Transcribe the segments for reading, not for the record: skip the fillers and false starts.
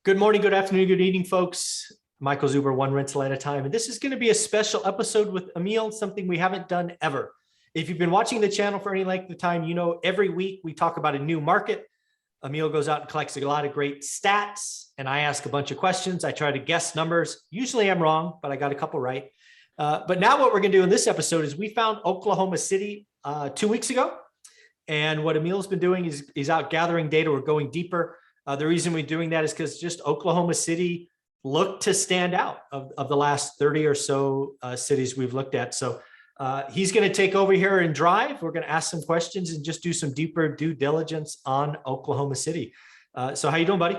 Good morning, good afternoon, good evening, folks. Michael Zuber, one rental at a time. And this is going to be a special episode with Emil, something we haven't done ever. If you've been watching the channel for any length of time, you know every week we talk about a new market. Emil goes out and collects a lot of great stats, and I ask a bunch of questions. I try to guess numbers. Usually I'm wrong, but I got a couple right. But now what we're going to do in this episode is we found Oklahoma City 2 weeks ago. And what Emil's been doing is he's out gathering data. We're going deeper. The reason we're doing that is because just Oklahoma City looked to stand out of the last 30 or so cities we've looked at. So he's going to take over here and drive. We're going to ask some questions and just do some deeper due diligence on Oklahoma City. So how you doing, buddy?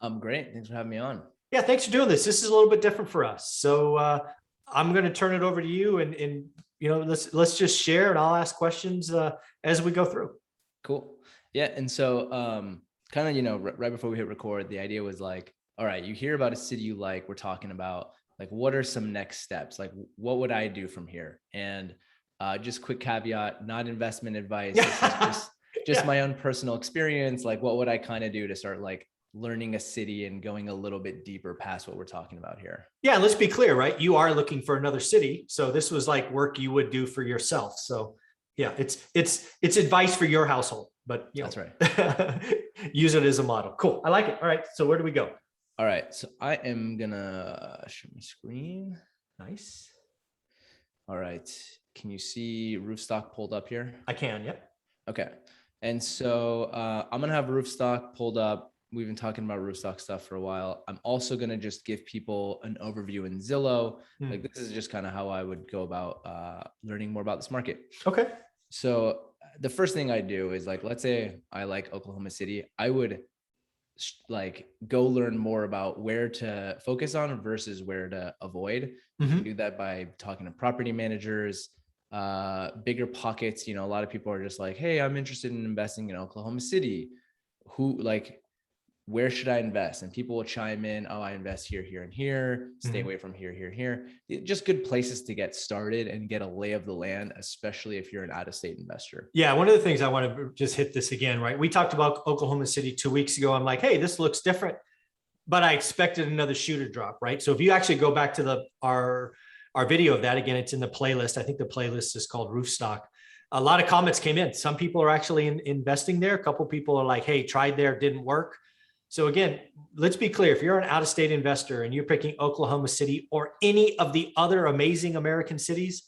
I'm great. Thanks for having me on. Yeah, thanks for doing this. This is a little bit different for us. So I'm going to turn it over to you and you know, let's just share and I'll ask questions as we go through. Cool. Yeah. And so kind of, you know, right before we hit record, the idea was like, all right, you hear about a city you like, we're talking about like, what are some next steps? Like, what would I do from here? And just quick caveat, not investment advice. Just my own personal experience. Like, what would I kind of do to start like learning a city and going a little bit deeper past what we're talking about here? Yeah, let's be clear, right? You are looking for another city. So this was like work you would do for yourself. So yeah, it's advice for your household, but you know, that's right. Use it as a model. Cool. I like it. All right. So where do we go? All right. So I am gonna share my screen. Nice. All right. Can you see roof stock pulled up here? I can. Yep. Okay. And so I'm gonna have roof stock pulled up. We've been talking about roof stock stuff for a while. I'm also going to just give people an overview in Zillow. Like this is just kind of how I would go about learning more about this market. Okay. So the first thing I do is like, let's say I like Oklahoma City. I would like go learn more about where to focus on versus where to avoid. You can do that by talking to property managers, bigger pockets. You know, a lot of people are just like, hey, I'm interested in investing in Oklahoma City. Where should I invest? And people will chime in, oh, I invest here, here, and here, stay away from here, here, here. Just good places to get started and get a lay of the land, especially if you're an out-of-state investor. Yeah, one of the things I want to just hit this again, right? We talked about Oklahoma City 2 weeks ago. I'm like, hey, this looks different, but I expected another shoe to drop, right? So if you actually go back to our video of that, again, it's in the playlist. I think the playlist is called Roof Stock. A lot of comments came in. Some people are actually investing there. A couple people are like, hey, tried there, didn't work. So again, let's be clear. If you're an out-of-state investor and you're picking Oklahoma City or any of the other amazing American cities,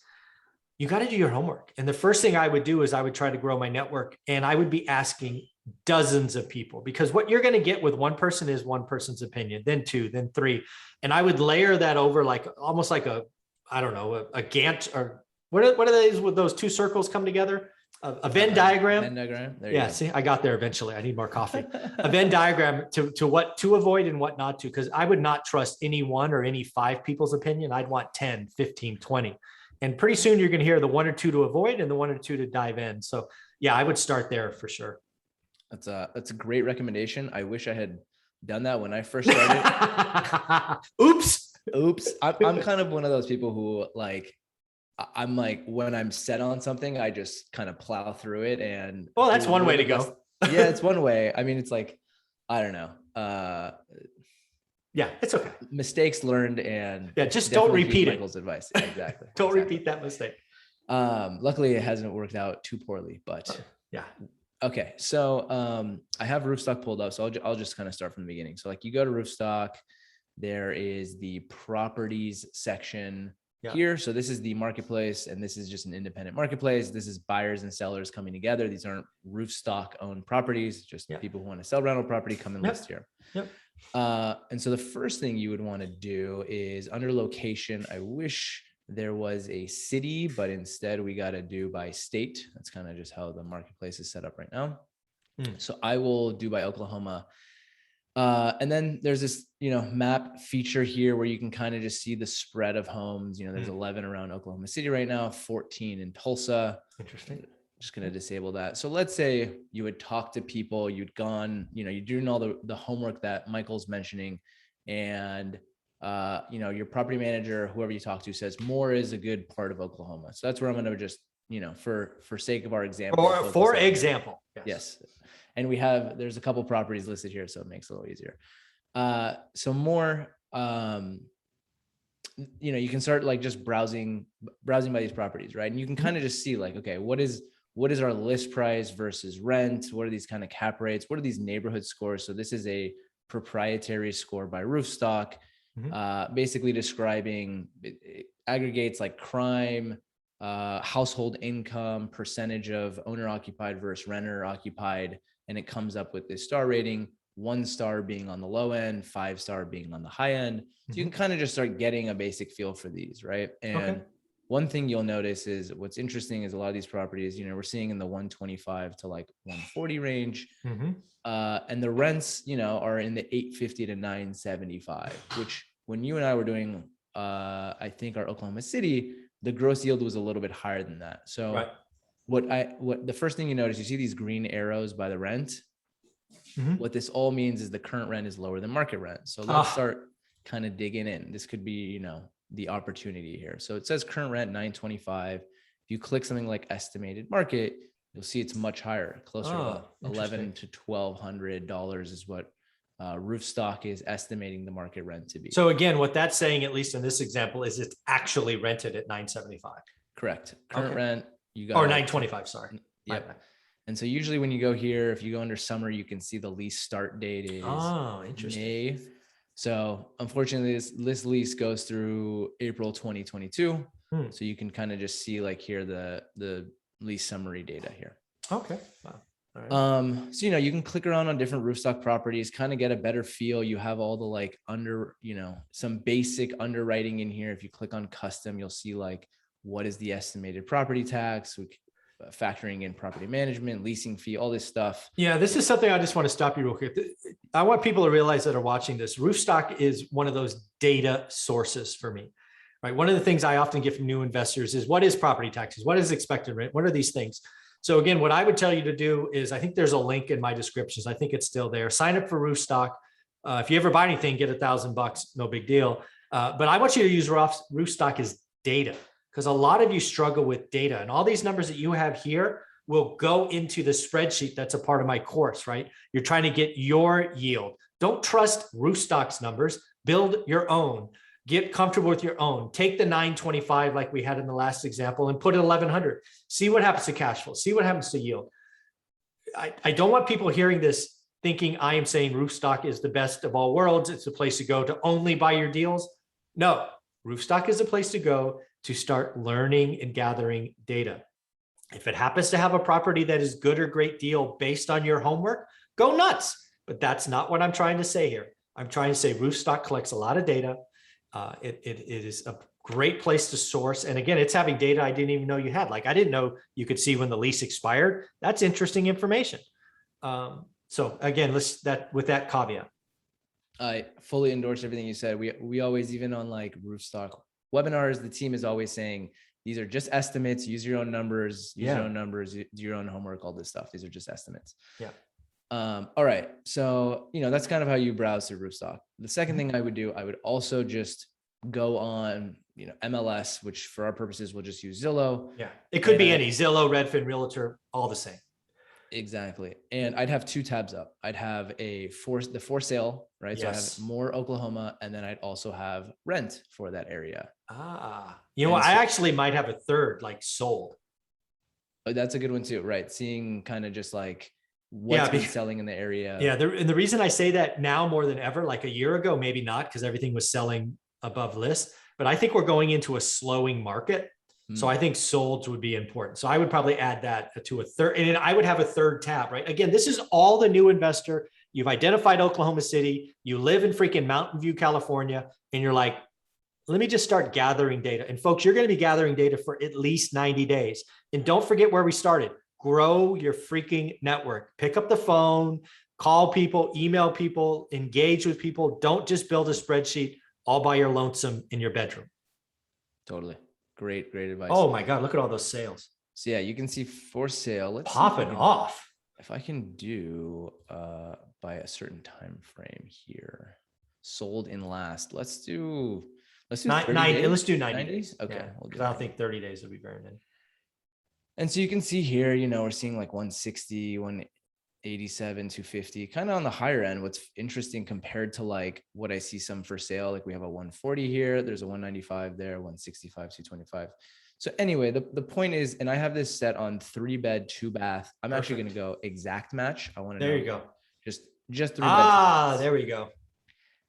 you got to do your homework. And the first thing I would do is I would try to grow my network, and I would be asking dozens of people, because what you're going to get with one person is one person's opinion, then two, then three. And I would layer that over like almost like a Gantt, or what are these with those two circles come together? A Venn diagram. Venn diagram. There yeah, see, I got there eventually. I need more coffee. A Venn diagram to what to avoid and what not to, because I would not trust any one or any five people's opinion. I'd want 10, 15, 20. And pretty soon you're going to hear the one or two to avoid and the one or two to dive in. So yeah, I would start there for sure. That's a great recommendation. I wish I had done that when I first started. Oops. I'm kind of one of those people who like, I'm like, when I'm set on something, I just kind of plow through it. And well, that's one way to go. Yeah, it's one way. I mean, it's like, I don't know. Yeah, it's okay. Mistakes learned, and yeah, just don't repeat Michael's advice. Yeah, exactly. Don't repeat that mistake. Luckily it hasn't worked out too poorly, but yeah. Okay. So I have Roofstock pulled up. So I'll just kind of start from the beginning. So like you go to Roofstock, there is the properties section. Here. So this is the marketplace, and this is just an independent marketplace. This is buyers and sellers coming together. These aren't Roofstock owned properties, just people who want to sell rental property come and list here. And so the first thing you would want to do is under location. I wish there was a city, but instead we got to do by state. That's kind of just how the marketplace is set up right now. So I will do by Oklahoma. And then there's this, map feature here where you can kind of just see the spread of homes. There's 11 around Oklahoma City right now, 14 in Tulsa. Interesting. Just going to disable that. So let's say you would talk to people, you'd gone, you're doing all the homework that Michael's mentioning. And, your property manager, whoever you talk to, says Moore is a good part of Oklahoma. So that's where I'm going to just, for sake of our example. For example. Yes. And there's a couple properties listed here, so it makes it a little easier. So more, you can start like just browsing by these properties, right? And you can kind of just see like, okay, what is our list price versus rent? What are these kind of cap rates? What are these neighborhood scores? So this is a proprietary score by Roofstock, basically describing, it aggregates like crime, household income, percentage of owner occupied versus renter occupied, and it comes up with this star rating, 1 star being on the low end, 5 star being on the high end. So you can kind of just start getting a basic feel for these, right? And one thing you'll notice is what's interesting is a lot of these properties, we're seeing in the 125 to like 140 range. And the rents, are in the 850 to 975, which when you and I were doing, I think our Oklahoma City, the gross yield was a little bit higher than that. So what the first thing you notice, you see these green arrows by the rent. What this all means is the current rent is lower than market rent. So let's start kind of digging in. This could be, the opportunity here. So it says current rent 925. If you click something like estimated market, you'll see it's much higher, closer to $1,100 to $1,200 is what Roofstock is estimating the market rent to be. So again, what that's saying, at least in this example, is it's actually rented at 975. Correct. Current rent, you got, or 925. Sorry. Yep. And so usually when you go here, if you go under summer, you can see the lease start date is interesting. May. So unfortunately, this lease goes through April 2022. So you can kind of just see like here the lease summary data here. Okay. Wow. All right. So you can click around on different Roofstock properties, kind of get a better feel. You have all the like some basic underwriting in here. If you click on custom, you'll see like what is the estimated property tax, factoring in property management, leasing fee, all this stuff. Yeah, this is something I just want to stop you real quick. I want people to realize that are watching this. Roofstock is one of those data sources for me, right? One of the things I often get from new investors is what is property taxes? What is expected rent? What are these things? So again, what I would tell you to do is, I think there's a link in my descriptions. I think it's still there. Sign up for Roofstock. If you ever buy anything, get $1,000, no big deal. But I want you to use Roofstock as data, because a lot of you struggle with data, and all these numbers that you have here will go into the spreadsheet that's a part of my course, right? You're trying to get your yield. Don't trust Roofstock's numbers, build your own, get comfortable with your own. Take the 925 like we had in the last example and put it 1,100. See what happens to cash flow, see what happens to yield. I don't want people hearing this thinking I am saying Roofstock is the best of all worlds. It's the place to go to only buy your deals. No, Roofstock is a place to go to start learning and gathering data. If it happens to have a property that is good or great deal based on your homework, go nuts. But that's not what I'm trying to say here. I'm trying to say Roofstock collects a lot of data. It is a great place to source. And again, it's having data I didn't even know you had. Like I didn't know you could see when the lease expired. That's interesting information. So again, with that caveat. I fully endorse everything you said. We always, even on like Roofstock webinars, the team is always saying, these are just estimates, use your own numbers, use your own numbers, do your own homework, all this stuff. These are just estimates. Yeah. All right. So, that's kind of how you browse through Roofstock. The second thing I would do, I would also just go on, MLS, which for our purposes, we'll just use Zillow. Yeah. It could be any Zillow, Redfin, Realtor, all the same. Exactly. And I'd have 2 tabs up. I'd have the for sale, right? Yes. So I have more Oklahoma, and then I'd also have rent for that area. I actually might have a third, like sold. Oh, that's a good one too, right? Seeing kind of just like what's been selling in the area. Yeah. And the reason I say that now more than ever, like a year ago, maybe not, because everything was selling above list, but I think we're going into a slowing market. So I think solds would be important. So I would probably add that to a third, and I would have a third tab, right? Again, this is all the new investor. You've identified Oklahoma City, you live in freaking Mountain View, California, and you're like, let me just start gathering data. And folks, you're going to be gathering data for at least 90 days. And don't forget where we started. Grow your freaking network. Pick up the phone, call people, email people, engage with people. Don't just build a spreadsheet all by your lonesome in your bedroom. Totally. Great advice. Oh my God, look at all those sales. So yeah, you can see for sale. Let's popping off. If I can do by a certain time frame here, sold in last. Let's do 90. Let's do 90 days. Okay. Yeah, because I don't think 30 days would be very many. And so you can see here, we're seeing like 160, 87 to 50, kind of on the higher end. What's interesting compared to like what I see some for sale, like we have a 140 here, there's a 195 there, 165, 225. So anyway, the point is, and I have this set on 3-bed, 2-bath. I'm actually going to go exact match. I want to know. There you go. Just 3 beds. Ah, there we go.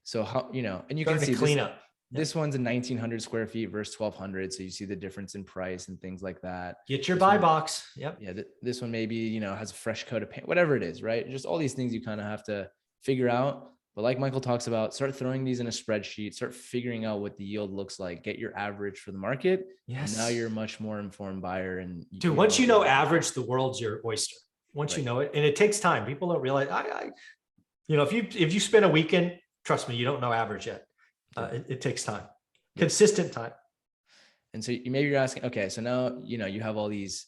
So how, you know, and you Starting can see to clean up. This one's a 1,900 square feet versus 1,200. So you see the difference in price and things like that. Get your buy box. Yep. Yeah. This one maybe, you know, has a fresh coat of paint, whatever it is, right? Just all these things you kind of have to figure out. But like Michael talks about, start throwing these in a spreadsheet, start figuring out what the yield looks like, get your average for the market. Yes. And now you're a much more informed buyer. And dude, once you know average, the world's your oyster. Once you know it, and it takes time. People don't realize. You know, if you spend a weekend, trust me, you don't know average yet. It takes time, consistent time. And so maybe you're asking, okay, so now, you know, you have all these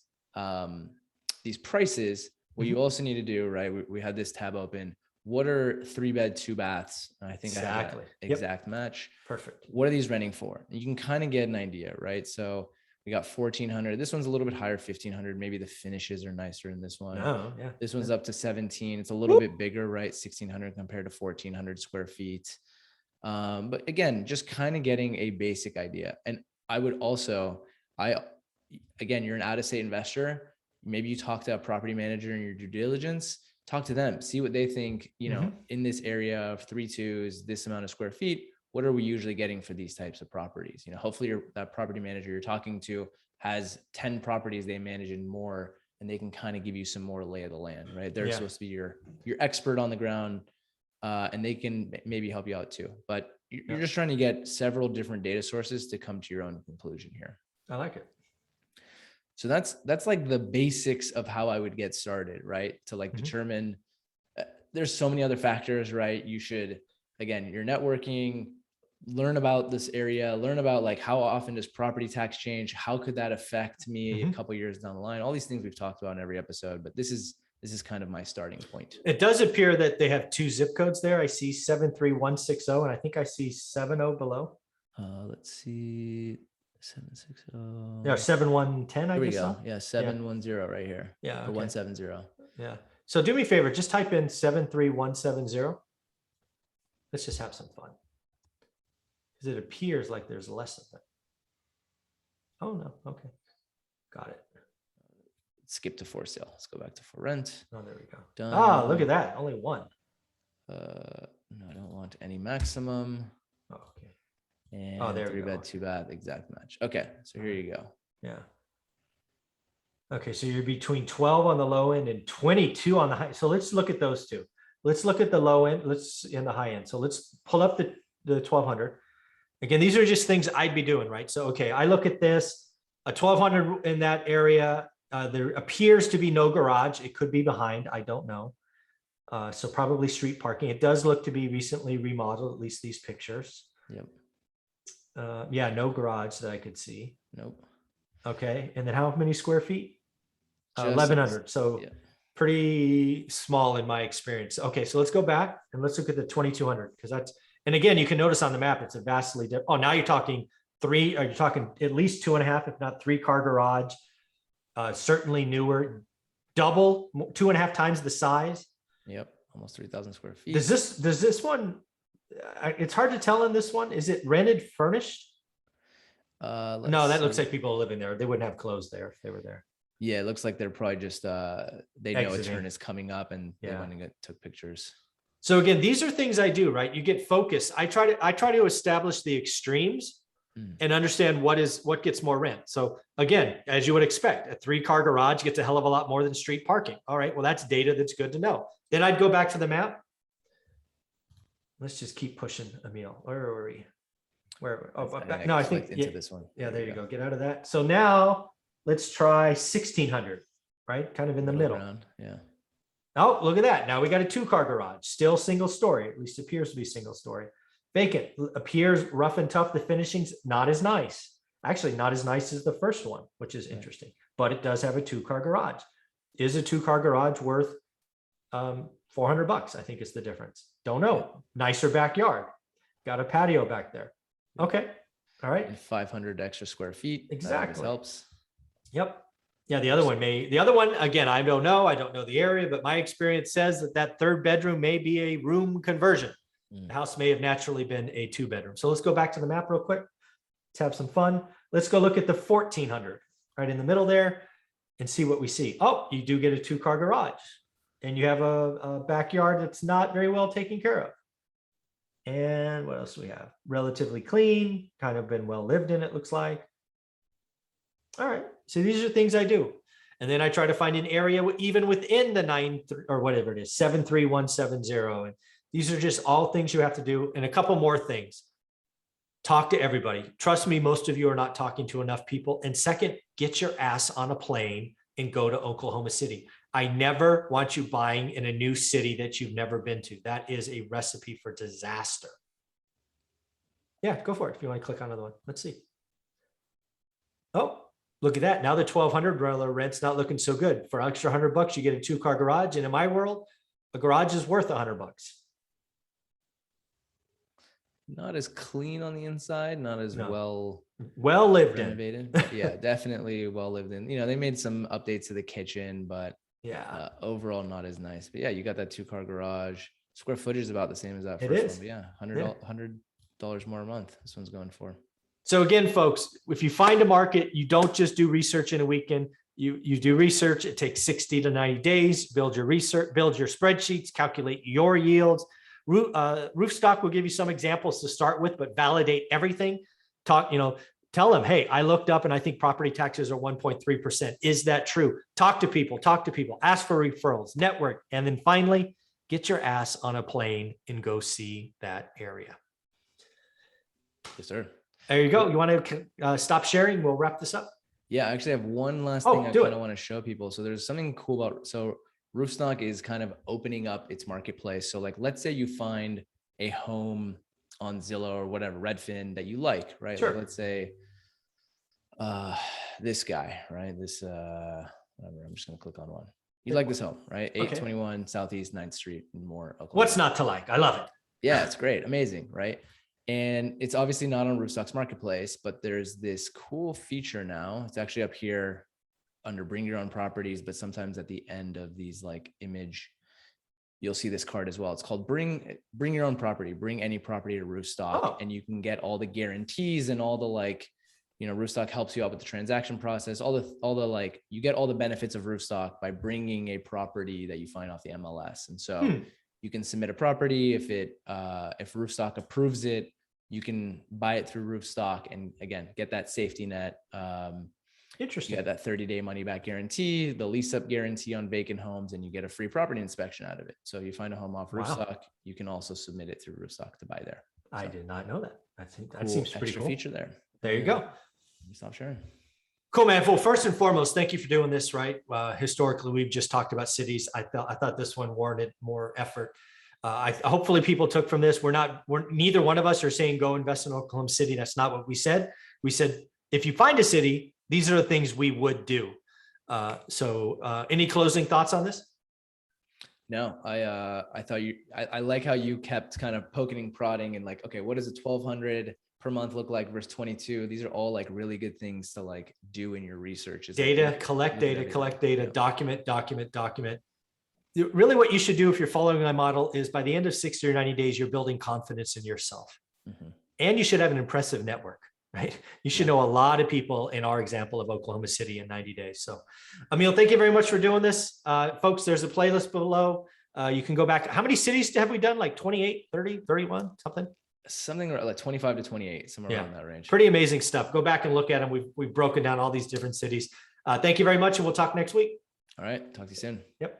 prices. What you also need to do, right? We had this tab open. What are 3-bed, 2-baths? I think I have an exact match. Perfect. What are these renting for? You can kind of get an idea, right? So we got 1,400. This one's a little bit higher, 1,500. Maybe the finishes are nicer in this one. Oh, yeah. This one's up to 17. It's a little bit bigger, right? 1,600 compared to 1,400 square feet. But again, just kind of getting a basic idea. And I would also, again, you're an out-of-state investor. Maybe you talk to a property manager in your due diligence, talk to them, see what they think, you know, in this area of 3.2s, this amount of square feet, what are we usually getting for these types of properties? You know, hopefully that property manager you're talking to has 10 properties they manage and more, and they can kind of give you some more lay of the land, right? They're supposed to be your expert on the ground. And they can maybe help you out too, but you're just trying to get several different data sources to come to your own conclusion here. I like it. So that's like the basics of how I would get started, right? To like determine, there's so many other factors, right? You should, again, you're networking, learn about this area, learn about like how often does property tax change? How could that affect me a couple of years down the line? All these things we've talked about in every episode, but this is kind of my starting point. It does appear that they have 2 zip codes there. I see 73160, and I think I see 70 below. Let's see, 760. Yeah, 7110. Here we go. Yeah, 710 right here. Yeah, or 170. Yeah. So do me a favor, just type in 73170. Let's just have some fun, because it appears like there's less of it. Oh no. Okay, got it. Skip to for sale. Let's go back to for rent. Oh, there we go. Done. Ah, look at that. Only 1. No, I don't want any maximum. Oh, okay. And there 3-bed, 2-bath, exact match. Okay, so here you go. Yeah. Okay, so you're between 12 on the low end and 22 on the high. So let's look at those two. Let's look at the low end. Let's in the high end. So let's pull up the 1200. Again, these are just things I'd be doing, right? So okay, I look at this, a 1200 in that area. There appears to be no garage. It could be behind. I don't know. So probably street parking. It does look to be recently remodeled, at least these pictures. Yep. Yeah, no garage that I could see. Nope. Okay. And then how many square feet? 1,100. So pretty small in my experience. Okay. So let's go back and let's look at the 2,200, because that's, and again, you can notice on the map, it's a vastly different. Oh, now you're talking 3, or you're talking at least 2.5, if not 3-car garage. Certainly newer, double, 2.5 times the size. Yep, almost 3,000 square feet. Does this one? It's hard to tell in this one. Is it rented, furnished? No, that looks like people are living there. They wouldn't have clothes there if they were there. Yeah, it looks like they're probably just they know a turn is coming up and they went and took pictures. So again, these are things I do, right? You get focused. I try to establish the extremes and understand what gets more rent. So again, as you would expect, a 3-car garage gets a hell of a lot more than street parking. All right, well, that's data that's good to know. Then I'd go back to the map. Let's just keep pushing, Emil. Where are we? No, I think into this one. Yeah, there you go. Get out of that. So now let's try 1,600, right? Kind of in the middle. Around. Yeah. Oh, look at that. Now we got a 2-car garage, still single story, at least appears to be single story. Vacant, appears rough and tough. The finishing's not as nice. Actually, not as nice as the first one, which is interesting, but it does have a 2-car garage. Is a 2-car garage worth $400? I think is the difference. Don't know. Nicer backyard. Got a patio back there. Okay. All right. And 500 extra square feet. Exactly. That helps. Yep. Yeah, the other one, again, I don't know the area, but my experience says that third bedroom may be a room conversion. The house may have naturally been a 2-bedroom. So let's go back to the map real quick. Let's have some fun. Let's go look at the 1400 right in the middle there and see what we see. Oh, you do get a 2-car garage, and you have a backyard that's not very well taken care of. And what else do we have? Relatively clean, kind of been well lived in, it looks like. All right, so these are things I do. And then I try to find an area even within the 73170. And these are just all things you have to do. And a couple more things. Talk to everybody. Trust me, most of you are not talking to enough people. And second, get your ass on a plane and go to Oklahoma City. I never want you buying in a new city that you've never been to. That is a recipe for disaster. Yeah, go for it. If you want to click on another one, let's see. Oh, look at that. Now the 1200 rent's not looking so good. For an extra $100, you get a 2-car garage. And in my world, a garage is worth $100. Not as clean on the inside, not as well lived renovated. in. Yeah, definitely well lived in. They made some updates to the kitchen, but yeah, overall not as nice. But yeah, you got that 2-car garage. Square footage is about the same as that it first is. one. But yeah, $100 more a month. This one's going for. So again, folks, if you find a market, you don't just do research in a weekend. You do research. It takes 60 to 90 days. Build your research, build your spreadsheets, calculate your yields. Roofstock will give you some examples to start with, but validate everything. Tell them, hey, I looked up and I think property taxes are 1.3%. Is that true? Talk to people, ask for referrals, network. And then finally, get your ass on a plane and go see that area. Yes, sir. There you go. You want to stop sharing? We'll wrap this up. Yeah, I actually have one last thing I kind of want to show people. So there's something cool about, Roofstock is kind of opening up its marketplace. So like, let's say you find a home on Zillow or whatever, Redfin, that you like, right? Sure. Like, let's say this guy, right? This, whatever, I'm just going to click on one. You like this home, right? 821 Southeast 9th Street and more. Oklahoma. What's not to like? I love it. Yeah, it's great. Amazing, right? And it's obviously not on Roofstock's marketplace, but there's this cool feature now. It's actually up here under bring your own properties, but sometimes at the end of these like image, you'll see this card as well. It's called bring your own property, bring any property to Roofstock, and you can get all the guarantees and all the Roofstock helps you out with the transaction process, all the like, you get all the benefits of Roofstock by bringing a property that you find off the MLS. And so you can submit a property. If Roofstock approves it, you can buy it through Roofstock and again, get that safety net. Interesting. You get that 30-day money back guarantee, the lease up guarantee on vacant homes, and you get a free property inspection out of it. So if you find a home off Roofstock, you can also submit it through Roofstock to buy there. I did not know that. I think that cool seems pretty cool. Feature there. There you go. Stop sharing. Cool, man. Well, first and foremost, thank you for doing this, right? Historically, we've just talked about cities. I thought this one warranted more effort. Hopefully people took from this. Neither one of us are saying go invest in Oklahoma City. That's not what we said. We said, if you find a city, these are the things we would do. Any closing thoughts on this? No, I thought I like how you kept kind of poking and prodding and like, okay, what does a 1,200 per month look like versus 22? These are all like really good things to like do in your research. Collect data, document. Really what you should do if you're following my model is by the end of 60 or 90 days, you're building confidence in yourself. And you should have an impressive network, right? You should know a lot of people in our example of Oklahoma City in 90 days. So Emil, thank you very much for doing this. Folks, there's a playlist below. You can go back. How many cities have we done? Like 28, 30, 31, something? Something like 25 to 28, somewhere around that range. Pretty amazing stuff. Go back and look at them. We've broken down all these different cities. Thank you very much. And we'll talk next week. All right. Talk to you soon. Yep.